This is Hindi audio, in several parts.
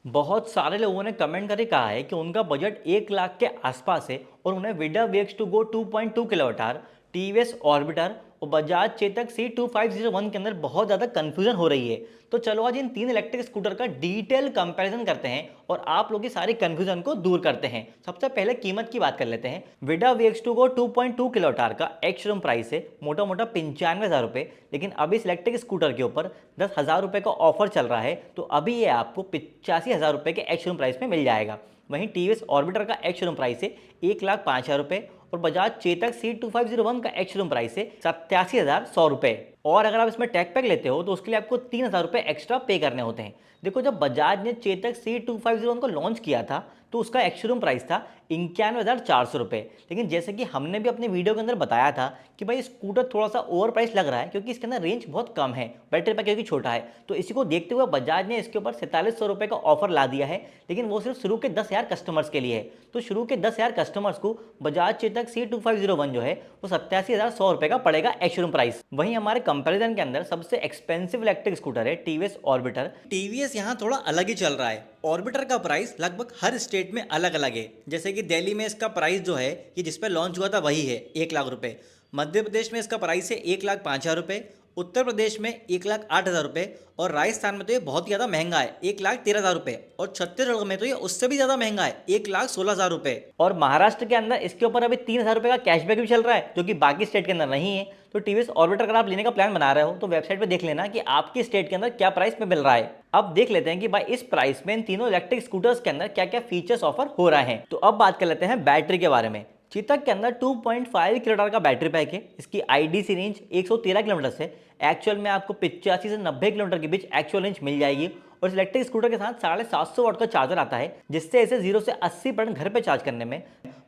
बहुत सारे लोगों ने कमेंट करके कहा है कि उनका बजट 1 लाख के आसपास है और उन्हें Vida VX two go 2.2 kilowatt hour, TVS Orbiter और बजाज चेतक C2501 के अंदर बहुत ज़्यादा कंफ्यूजन हो रही है। तो चलो आज इन तीन इलेक्ट्रिक स्कूटर का डिटेल कंपैरिजन करते हैं और आप लोग की सारी कंफ्यूजन को दूर करते हैं। सबसे पहले कीमत की बात कर लेते हैं। Vida VX two go 2.2 kilowatt hour का एक्स शोरूम प्राइस है मोटा मोटा 95,000 रुपये, लेकिन अभी इस इलेक्ट्रिक स्कूटर के ऊपर 10,000 रुपये का ऑफर चल रहा है, तो अभी ये आपको 85,000 रुपये के एक्स शोरूम प्राइस में मिल जाएगा। वहीं टीवीएस ऑर्बिटर का एक्स शोरूम प्राइस है 1,05,000 रुपये और बजाज चेतक C2501 का एक्स शोरूम प्राइस है 87,100 रुपये। और अगर आप इसमें टैग पैक लेते हो तो उसके लिए आपको 3,000 रुपये एक्स्ट्रा पे करने होते हैं। देखो, जब बजाज ने चेतक C2501 को लॉन्च किया था तो उसका एक्स शोरूम प्राइस था 91,400 रुपये, लेकिन जैसे कि हमने भी अपने वीडियो के अंदर बताया था कि भाई स्कूटर थोड़ा सा ओवर प्राइस लग रहा है क्योंकि इसके अंदर रेंज बहुत कम है, बैटरी पैक क्योंकि छोटा है। तो इसी को देखते हुए बजाज ने इसके ऊपर 4,700 रुपये का ऑफर ला दिया है, लेकिन वो सिर्फ शुरू के 10,000 कस्टमर्स के लिए है। तो शुरू के 10,000 कस्टमर्स को बजाज चेतक C2501 जो है वो 87,100 रुपये का पड़ेगा एक्स शोरूम प्राइस। वहीं हमारे कंपैरिजन के अंदर सबसे एक्सपेंसिव इलेक्ट्रिक स्कूटर है टीवीएस ऑर्बिटर। टीवीएस यहाँ थोड़ा अलग ही चल रहा है। ऑर्बिटर का प्राइस लगभग हर स्टेट में अलग अलग है। जैसे कि दिल्ली में इसका प्राइस जो है ये जिस पे लॉन्च हुआ था वही है 1 लाख रुपए। मध्य प्रदेश में इसका प्राइस है 1,05,000 रुपये, उत्तर प्रदेश में 1,08,000 रुपये और राजस्थान में तो ये बहुत ही ज़्यादा महंगा है 1,13,000 रुपये और छत्तीसगढ़ में तो ये उससे भी ज़्यादा महंगा है 1,16,000 रुपये। और महाराष्ट्र के अंदर इसके ऊपर अभी 3,000 रुपये का कैशबैक भी चल रहा है जो कि बाकी स्टेट के अंदर नहीं है। तो टीवीएस ऑर्बिटर अगर आप लेने का प्लान बना रहे हो तो वेबसाइट पे देख लेना कि आपकी स्टेट के अंदर क्या प्राइस में मिल रहा है। अब देख लेते हैं कि भाई इस प्राइस में इन तीनों इलेक्ट्रिक स्कूटर्स के अंदर क्या क्या फीचर्स ऑफर हो रहे हैं। तो अब बात कर लेते हैं बैटरी के बारे में। चेतक के अंदर 2.5 किलोवाट का बैटरी पैक है। इसकी आईडीसी रेंज 113 किलोमीटर से एक्चुअल में आपको 85 से 90 किलोमीटर के बीच एक्चुअल रेंज मिल जाएगी। और इस इलेक्ट्रिक स्कूटर के साथ 750 वाट का चार्जर आता है जिससे इसे 0 से 80% घर पे चार्ज करने में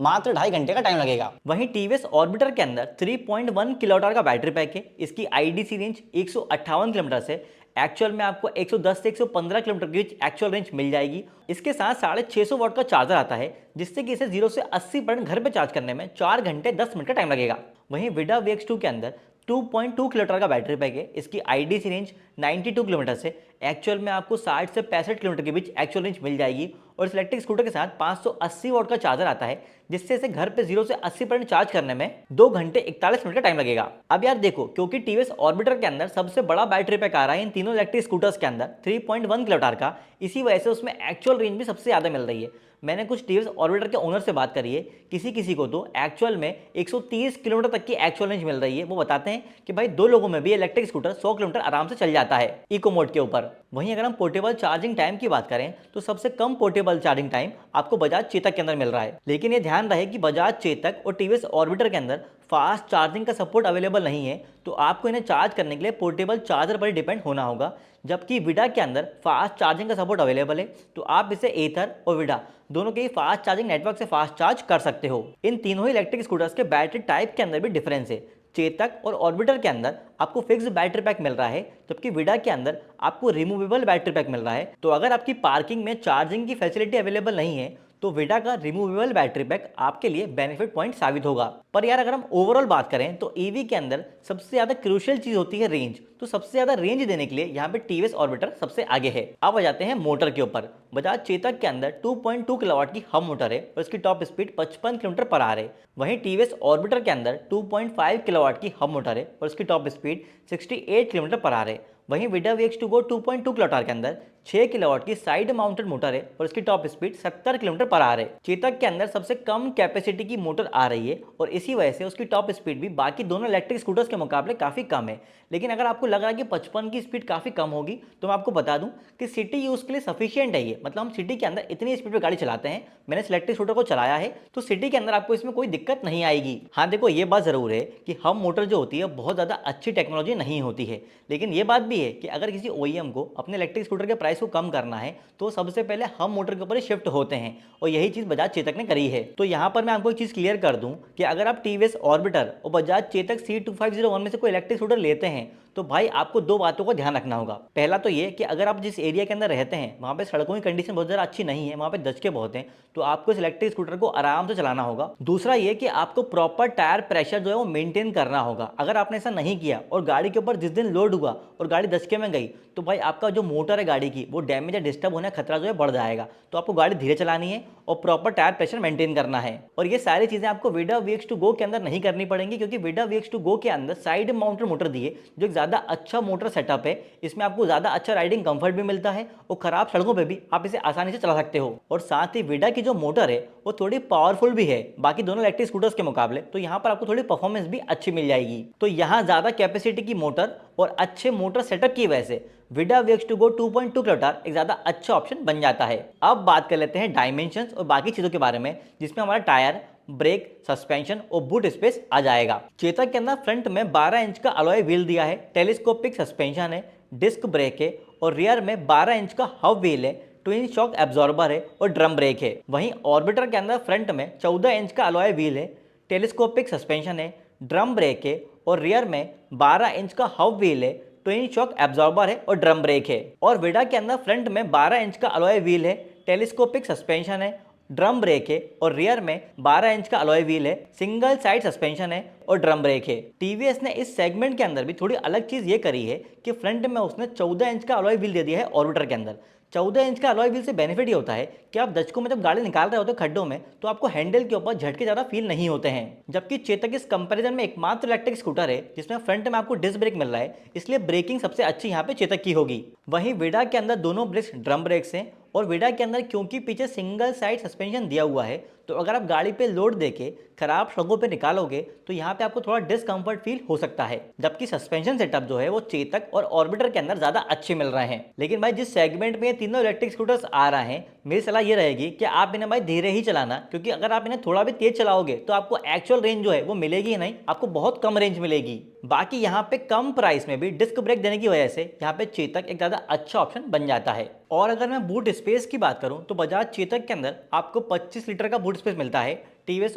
मात्र 2.5 घंटे का टाइम लगेगा। वहीं टीवीएस ऑर्बिटर के अंदर 3.1 किलोवाट का बैटरी पैक है। इसकी आईडीसी रेंज 158 किलोमीटर से एक्चुअल में आपको 110 से 115 किलोमीटर के बीच एक्चुअल रेंज मिल जाएगी। इसके साथ 650 वाट का चार्जर आता है जिससे कि इसे 0 से 80% घर पे चार्ज करने में 4 घंटे 10 मिनट का टाइम लगेगा। वहीं विडा वीएक्स2 के अंदर 2.2 किलोमीटर का बैटरी पैक है। इसकी आईडीसी रेंज 92 किलोमीटर से एक्चुअल में आपको 60 से 65 किलोमीटर के बीच एक्चुअल रेंज मिल जाएगी। और इस इलेक्ट्रिक स्कूटर के साथ 580 वाट का चार्जर आता है जिससे इसे घर पे 0 से 80% चार्ज करने में 2 घंटे 41 मिनट का टाइम लगेगा। अब यार देखो, क्योंकि टीवीएस ऑर्बिटर के अंदर सबसे बड़ा बैटरी पैक आ रहा है इन तीनों इलेक्ट्रिक स्कूटर्स के अंदर 3.1 किलोवाट का, इसी वजह से उसमें एक्चुअल रेंज भी सबसे ज़्यादा मिल रही है। मैंने कुछ टीवीएस ऑर्बिटर के ओनर से बात करी है, किसी को तो एक्चुअल में 130 किलोमीटर तक की एक्चुअल रेंज मिल रही है। वो बताते हैं कि भाई 2 लोगों में भी इलेक्ट्रिक स्कूटर 100 किलोमीटर आराम से चल जाता है इको मोड के ऊपर। वहीं अगर हम पोर्टेबल चार्जिंग टाइम की बात करें तो सबसे कम पोर्टेबल चार्जिंग टाइम आपको बजाज चेतक के अंदर मिल रहा है, लेकिन ये ध्यान रहे कि बजाज चेतक और टीवीएस ऑर्बिटर के अंदर फास्ट चार्जिंग का सपोर्ट अवेलेबल नहीं है, तो आपको इन्हें चार्ज करने के लिए पोर्टेबल चार्जर पर डिपेंड होना होगा। जबकि विडा के अंदर फास्ट चार्जिंग का सपोर्ट अवेलेबल है, तो आप इसे एथर और विडा दोनों के ही फास्ट चार्जिंग नेटवर्क से फास्ट चार्ज कर सकते हो। इन तीनों ही इलेक्ट्रिक स्कूटर्स के बैटरी टाइप के अंदर भी डिफरेंस है। चेतक और ऑर्बिटर के अंदर आपको फिक्स्ड बैटरी पैक मिल रहा है, जबकि विडा के अंदर आपको रिमूवेबल बैटरी पैक मिल रहा है। तो अगर आपकी पार्किंग में चार्जिंग की फैसिलिटी अवेलेबल नहीं है तो विडा का रिमूवेबल बैटरी पैक आपके लिए बेनिफिट पॉइंट साबित होगा। पर यार अगर हम ओवरऑल बात करें तो ईवी के अंदर सबसे ज्यादा क्रूशियल चीज होती है रेंज। तो सबसे ज्यादा रेंज देने के लिए यहाँ पे टीवीएस ऑर्बिटर सबसे आगे है। अब आ जाते हैं मोटर के ऊपर। बजाज चेतक के अंदर 2.2 किलोवाट की हब मोटर है और इसकी top speed 55 kilometre per hour है। वहीं टीवीएस ऑर्बिटर के अंदर 2.5 किलोवाट की हब मोटर है और इसकी top speed 68 kilometre per hour है। वहीं विडा वीएक्स2 गो 2.2 किलोवाट के अंदर 6 किलोवाट की साइड माउंटेड मोटर है और इसकी top speed 70 kilometre per hour है। चेतक के अंदर सबसे कम कैपेसिटी की मोटर आ रही है और इसी वजह से उसकी टॉप स्पीड भी बाकी दोनों इलेक्ट्रिक स्कूटर्स के मुकाबले काफी कम है। लेकिन अगर आपको लग रहा है कि 55 की स्पीड काफी कम होगी तो मैं आपको बता दूं कि सिटी यूज के लिए सफिशियंट है ये। मतलब हम सिटी के अंदर इतनी स्पीड पर गाड़ी चलाते हैं, मैंने इस इलेक्ट्रिक स्कूटर को चलाया है, तो सिटी के अंदर आपको इसमें कोई दिक्कत नहीं आएगी। हाँ देखो, ये बात जरूर है कि हब मोटर जो होती है बहुत ज्यादा अच्छी टेक्नोलॉजी नहीं होती है, लेकिन ये बात भी है कि अगर किसी ओईएम को अपने इलेक्ट्रिक स्कूटर के प्राइस को कम करना है तो सबसे पहले हम मोटर के ऊपर ही शिफ्ट होते हैं और यही चीज बजाज चेतक ने करी है। तो यहाँ पर मैं आपको एक चीज क्लियर कर दूं कि अगर आप टीवीएस ऑर्बिटर और बजाज चेतक C2501 में से कोई इलेक्ट्रिक स्कूटर लेते हैं तो भाई आपको दो बातों का ध्यान रखना होगा। पहला तो ये कि अगर आप जिस एरिया के अंदर रहते हैं वहाँ पे सड़कों की कंडीशन बहुत ज़्यादा अच्छी नहीं है, वहाँ पे दचके बहुत हैं, तो आपको इस इलेक्ट्रिक स्कूटर को आराम से चलाना होगा। दूसरा ये कि आपको प्रॉपर टायर प्रेशर जो है वो मेंटेन करना होगा। अगर आपने ऐसा नहीं किया और गाड़ी के ऊपर जिस दिन लोड हुआ और गाड़ी दचके में गई, तो भाई आपका जो मोटर है गाड़ी की वो डैमेज या डिस्टर्ब होने का खतरा जो है बढ़ जाएगा। तो आपको गाड़ी धीरे चलानी है और प्रॉपर टायर प्रेशर मेंटेन करना है। और ये सारी चीज़ें आपको विडा VX2 GO के अंदर नहीं करनी पड़ेंगी, क्योंकि विडा VX2 GO के अंदर साइड माउंटेड मोटर दी है, जो एक ज़्यादा अच्छा मोटर सेटअप है। इसमें आपको ज़्यादा अच्छा राइडिंग कंफर्ट भी मिलता है और खराब सड़कों पे भी आप इसे आसानी से चला सकते हो। और साथ ही विडा की जो मोटर है वो थोड़ी पावरफुल भी है बाकी दोनों इलेक्ट्रिक स्कूटर्स के मुकाबले, तो यहाँ पर आपको थोड़ी परफॉर्मेंस भी अच्छी मिल जाएगी। तो यहाँ ज़्यादा कैपेसिटी की मोटर और अच्छे मोटर सेटअप की वजह से विडा VX2 GO 2.2 किलोमीटर एक ज़्यादा अच्छा ऑप्शन बन जाता है। अब बात कर लेते हैं डायमेंशंस और बाकी चीज़ों के बारे में, जिसमें हमारा टायर, ब्रेक, सस्पेंशन और बूट स्पेस आ जाएगा। चेतक के अंदर फ्रंट में 12 इंच का अलॉय व्हील दिया है, टेलीस्कोपिक सस्पेंशन है, डिस्क ब्रेक है और रियर में 12 इंच का हब व्हील है, ट्विन शॉक एब्जॉर्बर है और ड्रम ब्रेक है। वहीं ऑर्बिटर के अंदर फ्रंट में 14 इंच का अलॉय व्हील है, टेलीस्कोपिक सस्पेंशन है, ड्रम ब्रेक है और रियर में 12 इंच का हब व्हील है, ट्विन शॉक एब्जॉर्बर है और ड्रम ब्रेक है। और विडा के अंदर फ्रंट में 12 इंच का अलॉय व्हील है, टेलीस्कोपिक सस्पेंशन है, ड्रम ब्रेक है और रियर में 12 इंच का अलॉय व्हील है, सिंगल साइड सस्पेंशन है और ड्रम ब्रेक है। टीवीएस ने इस सेगमेंट के अंदर भी थोड़ी अलग चीज ये करी है कि फ्रंट में उसने 14 इंच का अलॉय व्हील दे दिया है ऑर्बिटर के अंदर। 14 इंच का अलॉय व्हील से बेनिफिट ये होता है कि आप दचकों में जब गाड़ी निकाल रहे होते हो खड्डों में, तो आपको हैंडल के ऊपर झटके ज़्यादा फील नहीं होते हैं। जबकि चेतक इस कंपैरिजन में एकमात्र इलेक्ट्रिक स्कूटर है जिसमें फ्रंट में आपको डिस्क ब्रेक मिल रहा है, इसलिए ब्रेकिंग सबसे अच्छी यहाँ पे चेतक की होगी। वहीं विडा के अंदर दोनों ब्रेक्स ड्रम ब्रेक्स हैं और विडा के अंदर क्योंकि पीछे सिंगल साइड सस्पेंशन दिया हुआ है, तो अगर आप गाड़ी पे लोड देके खराब सड़कों पे निकालोगे तो यहाँ पे आपको थोड़ा डिस्कंफर्ट फील हो सकता है। जबकि सस्पेंशन सेटअप जो है वो चेतक और ऑर्बिटर के अंदर ज्यादा अच्छे मिल रहे हैं। लेकिन भाई जिस सेगमेंट में ये तीनों इलेक्ट्रिक स्कूटर्स आ रहे हैं, मेरी सलाह ये रहेगी कि आप इन्हें भाई धीरे ही चलाना, क्योंकि अगर आप इन्हें थोड़ा भी तेज चलाओगे तो आपको एक्चुअल रेंज जो है वो मिलेगी ही नहीं, आपको बहुत कम रेंज मिलेगी। बाकी यहाँ पे कम प्राइस में भी डिस्क ब्रेक देने की वजह से यहाँ पे चेतक एक ज्यादा अच्छा ऑप्शन बन जाता है। और अगर मैं बूट स्पेस की बात करूं तो बजाज चेतक के अंदर आपको 25 लीटर का बूट स्पेस मिलता है, टीवीएस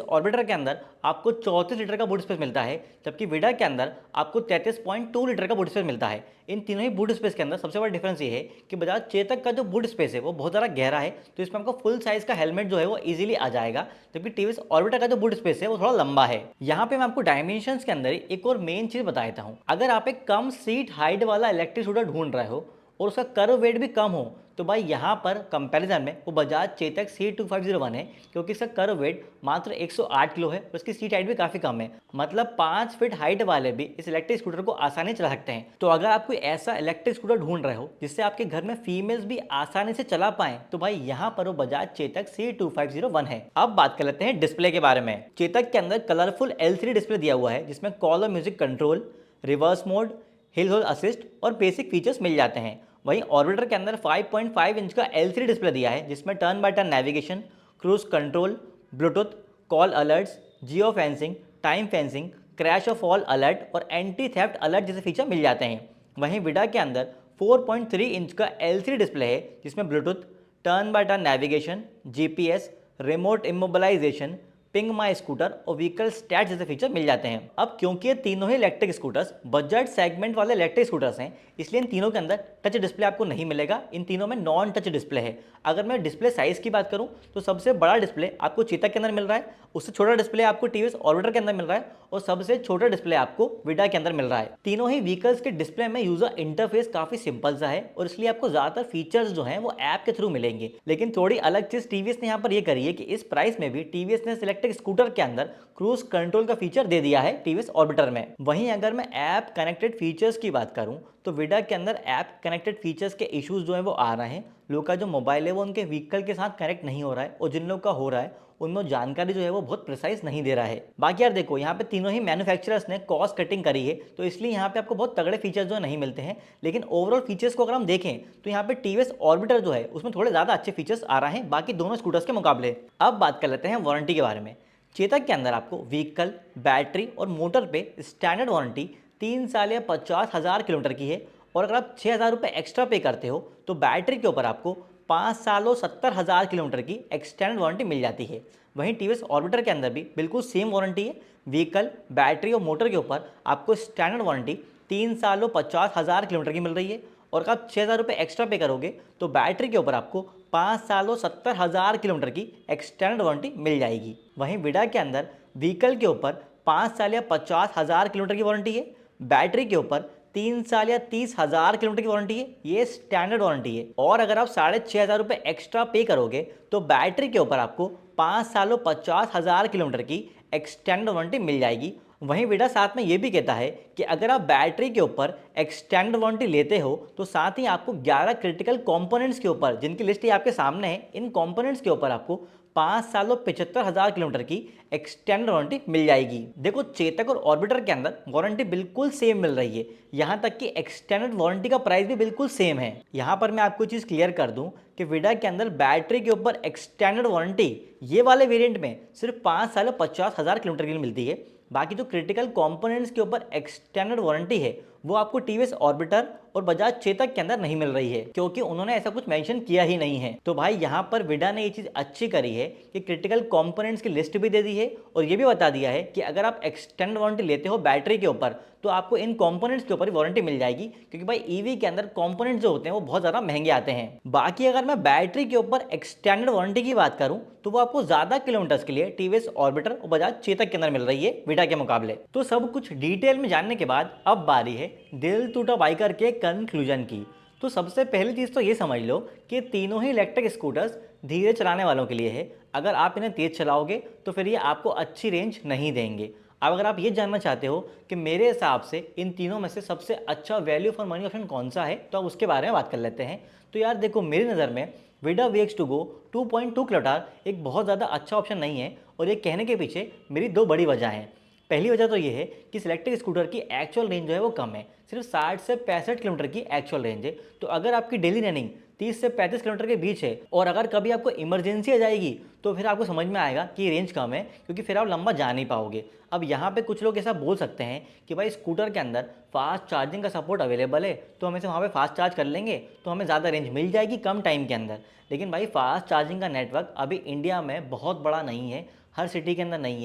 ऑर्बिटर के अंदर आपको 34 लीटर का बूट स्पेस मिलता है, जबकि विडा के अंदर आपको 33.2 लीटर का बूट स्पेस मिलता है। इन तीनों ही बूट स्पेस के अंदर सबसे बड़ा डिफरेंस ये है कि बजाज चेतक का जो बूट स्पेस है वो बहुत ज़्यादा गहरा है, तो इसमें आपको फुल साइज का हेलमेट जो है वो इजीली आ जाएगा, जबकि टीवीएस ऑर्बिटर का जो बूट स्पेस है वो थोड़ा लंबा है। यहाँ पे मैं आपको डायमेंशंस के अंदर एक और मेन चीज़ बता देता हूँ। अगर आप एक कम सीट हाइट वाला इलेक्ट्रिक स्कूटर ढूंढ रहे हो और उसका कर्व वेट भी कम हो, तो भाई यहाँ पर कंपैरिजन में वो बजाज चेतक C2501 है, क्योंकि इसका कर्व वेट मात्र 108 किलो है और उसकी सीट हाइट भी काफ़ी कम है। मतलब 5 फीट हाइट वाले भी इस इलेक्ट्रिक स्कूटर को आसानी चला सकते हैं। तो अगर आप कोई ऐसा इलेक्ट्रिक स्कूटर ढूंढ रहे हो जिससे आपके घर में फीमेल्स भी आसानी से चला पाए, तो भाई यहाँ पर वो बजाज चेतक C2501 है। अब बात कर लेते हैं डिस्प्ले के बारे में। चेतक के अंदर कलरफुल LCD डिस्प्ले दिया हुआ है, जिसमें कॉल और music control, reverse mode, hill hold assist और बेसिक फीचर्स मिल जाते हैं। वहीं ऑर्बिटर के अंदर 5.5 इंच का LCD डिस्प्ले दिया है, जिसमें turn by turn navigation, cruise control, Bluetooth, call alerts, geo fencing, time fencing, crash of all alert और एंटी थेफ्ट अलर्ट जैसे फीचर मिल जाते हैं। वहीं विडा के अंदर 4.3 इंच का LCD डिस्प्ले है, जिसमें Bluetooth, turn by turn navigation, GPS, remote immobilisation, ping my scooter और व्हीकल स्टैट जैसे फीचर मिल जाते हैं। अब क्योंकि ये तीनों ही इलेक्ट्रिक स्कूटर्स बजट सेगमेंट वाले इलेक्ट्रिक स्कूटर्स हैं, इसलिए इन तीनों के अंदर टच डिस्प्ले आपको नहीं मिलेगा। इन तीनों में नॉन टच डिस्प्ले है। अगर मैं डिस्प्ले साइज की बात करूं तो सबसे बड़ा डिस्प्ले आपको चेतक के अंदर मिल रहा है, उससे छोटा डिस्प्ले आपको टीवीएस ऑर्बिटर के अंदर मिल रहा है और सबसे छोटा डिस्प्ले आपको विडा के अंदर मिल रहा है। तीनों ही व्हीकल्स के डिस्प्ले में यूजर इंटरफेस काफी सिंपल सा है और इसलिए आपको ज्यादातर फीचर्स जो हैं वो ऐप के थ्रू मिलेंगे। लेकिन थोड़ी अलग चीज टीवीएस ने यहाँ पर ये करी है कि इस प्राइस में भी टीवीएस ने इलेक्ट्रिक स्कूटर के अंदर क्रूज कंट्रोल का फीचर दे दिया है टीवीएस ऑर्बिटर में। वहीं अगर मैं ऐप कनेक्टेड फीचर्स की बात करूं तो विडा के अंदर ऐप कनेक्टेड फीचर्स के इश्यूज जो है वो आ रहे हैं। लोग का जो मोबाइल है वो उनके व्हीकल के साथ कनेक्ट नहीं हो रहा है और जिन लोग का हो रहा है उनमें जानकारी जो है वो बहुत प्रिसाइज नहीं दे रहा है। बाकी यार देखो, यहाँ पे तीनों ही मैन्युफैक्चरर्स ने कॉस्ट कटिंग करी है, तो इसलिए यहाँ पे आपको बहुत तगड़े फीचर्स जो नहीं मिलते हैं। लेकिन ओवरऑल फीचर्स को अगर हम देखें तो यहाँ पे टीवीएस ऑर्बिटर जो है उसमें थोड़े ज़्यादा अच्छे फीचर्स आ रहे हैं बाकी दोनों स्कूटर्स के मुकाबले। अब बात कर लेते हैं वारंटी के बारे में। चेतक के अंदर आपको व्हीकल, बैटरी और मोटर पे स्टैंडर्ड वारंटी 3 साल या 50,000 किलोमीटर की है और अगर आप 6,000 रुपये एक्स्ट्रा पे करते हो तो बैटरी के ऊपर आपको 5 सालों 70,000 किलोमीटर की एक्सटेंडेड वारंटी मिल जाती है। वहीं टीवीएस ऑर्बिटर के अंदर भी बिल्कुल सेम वारंटी है। व्हीकल, बैटरी और मोटर के ऊपर आपको स्टैंडर्ड वारंटी 3 सालों 50,000 किलोमीटर की मिल रही है। और अगर आप 6,000 रुपये एक्स्ट्रा पे करोगे तो बैटरी के ऊपर आपको 5 सालों 70,000 किलोमीटर की एक्सटेंडेड वारंटी मिल जाएगी। वहीं विडा के अंदर व्हीकल के ऊपर 5 साल या 50,000 किलोमीटर की वारंटी है, बैटरी के ऊपर 3 साल या 30,000 किलोमीटर की वारंटी है। ये स्टैंडर्ड वारंटी है। और अगर आप 6,500 रुपये एक्स्ट्रा पे करोगे तो बैटरी के ऊपर आपको 5 सालों 50,000 किलोमीटर की एक्सटेंडेड वारंटी मिल जाएगी। वहीं विडा साथ में ये भी कहता है कि अगर आप बैटरी के ऊपर एक्सटेंड वारंटी लेते हो तो साथ ही आपको 11 क्रिटिकल कंपोनेंट्स के ऊपर, जिनकी लिस्ट ही आपके सामने है, इन कंपोनेंट्स के ऊपर आपको 5 सालों 75,000 किलोमीटर की एक्सटेंड वारंटी मिल जाएगी। देखो, चेतक और ऑर्बिटर के अंदर वारंटी बिल्कुल सेम मिल रही है, यहां तक कि एक्सटेंडेड वारंटी का प्राइस भी बिल्कुल सेम है। यहां पर मैं आपको चीज क्लियर कर दूं कि विडा के अंदर बैटरी के ऊपर एक्सटेंडेड वारंटी ये वाले वेरिएंट में सिर्फ 5 सालों 50,000 किलोमीटर की मिलती है। बाकी जो क्रिटिकल कंपोनेंट्स के ऊपर एक्सटेंडेड वारंटी है वो आपको टीवीएस ऑर्बिटर और बजाज चेतक के अंदर नहीं मिल रही है, क्योंकि उन्होंने ऐसा कुछ मेंशन किया ही नहीं है। तो भाई यहाँ पर विडा ने ये चीज अच्छी करी है कि क्रिटिकल कंपोनेंट्स की लिस्ट भी दे दी है और ये भी बता दिया है कि अगर आप एक्सटेंड वारंटी लेते हो बैटरी के ऊपर तो आपको इन कंपोनेंट्स के ऊपर वारंटी मिल जाएगी, क्योंकि भाई ईवी के अंदर कंपोनेंट्स जो होते हैं वो बहुत ज्यादा महंगे आते हैं। बाकी अगर मैं बैटरी के ऊपर एक्सटेंडेड वारंटी की बात करूं तो वो आपको ज्यादा किलोमीटर्स के लिए टीवीएस ऑर्बिटर और बजाज चेतक के अंदर मिल रही है विडा के मुकाबले। तो सब कुछ डिटेल में जानने के बाद अब बारी है दिल टूटा बाइकर के कंक्लूजन की। तो सबसे पहली चीज तो ये समझ लो कि तीनों ही इलेक्ट्रिक स्कूटर्स धीरे चलाने वालों के लिए है। अगर आप इन्हें तेज चलाओगे तो फिर ये आपको अच्छी रेंज नहीं देंगे। अब अगर आप ये जानना चाहते हो कि मेरे हिसाब से इन तीनों में से सबसे अच्छा वैल्यू फॉर मनी ऑप्शन कौन सा है, तो आप उसके बारे में बात कर लेते हैं। तो यार देखो, मेरी नज़र में विडा VX2GO 2.2 किलोवाट एक बहुत ज़्यादा अच्छा ऑप्शन नहीं है, और ये कहने के पीछे मेरी दो बड़ी वजह हैं। पहली वजह तो ये है कि इस इलेक्ट्रिक स्कूटर की एक्चुअल रेंज जो है वो कम है, सिर्फ 60 से 65 किलोमीटर की एक्चुअल रेंज है। तो अगर आपकी डेली रनिंग 30 से 35 किलोमीटर के बीच है और अगर कभी आपको इमरजेंसी आ जाएगी तो फिर आपको समझ में आएगा कि रेंज कम है, क्योंकि फिर आप लंबा जा नहीं पाओगे। अब यहाँ पे कुछ लोग ऐसा बोल सकते हैं कि भाई स्कूटर के अंदर फास्ट चार्जिंग का सपोर्ट अवेलेबल है, तो हम इसे वहाँ पे फास्ट चार्ज कर लेंगे तो हमें ज़्यादा रेंज मिल जाएगी कम टाइम के अंदर। लेकिन भाई फास्ट चार्जिंग का नेटवर्क अभी इंडिया में बहुत बड़ा नहीं है, हर सिटी के अंदर नहीं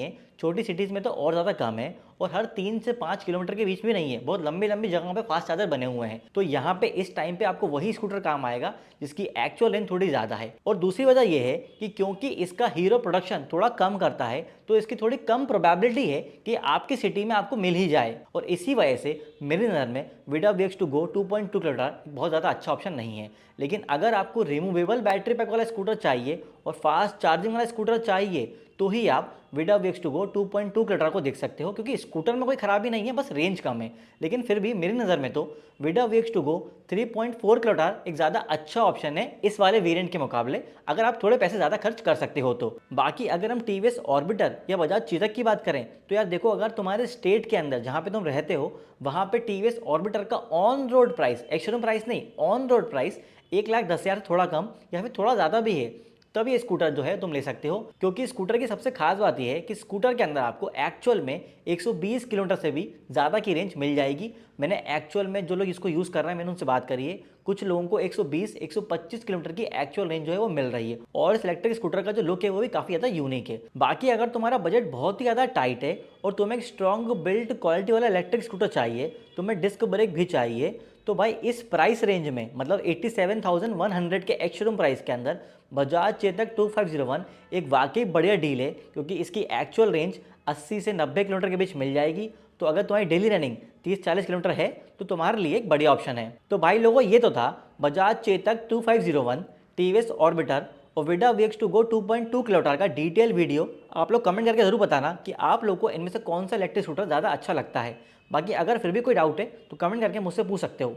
है, छोटी सिटीज़ में तो और ज़्यादा कम है, और हर 3 से 5 किलोमीटर के बीच में नहीं है, बहुत लंबी लंबी जगहों पे फास्ट चार्जर बने हुए हैं। तो यहाँ पे इस टाइम पे आपको वही स्कूटर काम आएगा जिसकी एक्चुअल रेंज थोड़ी ज़्यादा है। और दूसरी वजह यह है कि क्योंकि इसका हीरो प्रोडक्शन थोड़ा कम करता है तो इसकी थोड़ी कम प्रोबेबिलिटी है कि आपकी सिटी में आपको मिल ही जाए, और इसी वजह से मेरी नज़र में विडा VX2GO 2.2 किलोवाट बहुत ज़्यादा अच्छा ऑप्शन नहीं है। लेकिन अगर आपको रिमूवेबल बैटरी पैक वाला स्कूटर चाहिए और फास्ट चार्जिंग वाला स्कूटर चाहिए तो ही आप विडा VX2GO 2.2 किलोवाट को देख सकते हो, क्योंकि स्कूटर में कोई खराबी नहीं है, बस रेंज कम है। लेकिन फिर भी मेरी नज़र में तो विडा VX2GO 3.4 किलोवाट एक ज़्यादा अच्छा ऑप्शन है इस वाले वेरिएंट के मुकाबले, अगर आप थोड़े पैसे ज़्यादा खर्च कर सकते हो तो। बाकी अगर हम टीवीएस ऑर्बिटर या बजाज चेतक की बात करें तो यार देखो, अगर तुम्हारे स्टेट के अंदर जहाँ पे तुम रहते हो वहाँ पे टीवीएस ऑर्बिटर का on road price, ex-showroom price नहीं, ऑन रोड प्राइस 1,10,000 से थोड़ा कम या फिर थोड़ा ज़्यादा भी है, तब ये स्कूटर जो है तुम ले सकते हो। क्योंकि स्कूटर की सबसे खास बात यह है कि स्कूटर के अंदर आपको एक्चुअल में 120 किलोमीटर से भी ज़्यादा की रेंज मिल जाएगी। मैंने एक्चुअल में जो लोग इसको यूज़ कर रहे हैं मैंने उनसे बात करी है, कुछ लोगों को 120-125 किलोमीटर की एक्चुअल रेंज जो है वो मिल रही है, और इस इलेक्ट्रिक स्कूटर का जो लुक है वो भी काफ़ी ज़्यादा यूनिक है। बाकी अगर तुम्हारा बजट बहुत ही ज़्यादा टाइट है और तुम्हें एक स्ट्रॉन्ग बिल्ड क्वालिटी वाला इलेक्ट्रिक स्कूटर चाहिए, तुम्हें डिस्क ब्रेक भी चाहिए, तो भाई इस प्राइस रेंज में मतलब 87,100 के एक्स-शोरूम प्राइस के अंदर बजाज चेतक 2501 एक वाकई बढ़िया डील है, क्योंकि इसकी एक्चुअल रेंज 80 से 90 किलोमीटर के बीच मिल जाएगी। तो अगर तुम्हारी डेली रनिंग 30-40 किलोमीटर है तो तुम्हारे लिए एक बढ़िया ऑप्शन है। तो भाई लोगों, ये तो था बजाज चेतक 2501, टीवीएस ऑर्बिटर और विडा VX2GO 2.2 किलोवाट का डिटेल वीडियो। आप लोग कमेंट करके जरूर बताना कि आप लोग को इनमें से कौन सा इलेक्ट्रिक स्कूटर ज़्यादा अच्छा लगता है। बाकी अगर फिर भी कोई डाउट है तो कमेंट करके मुझसे पूछ सकते हो।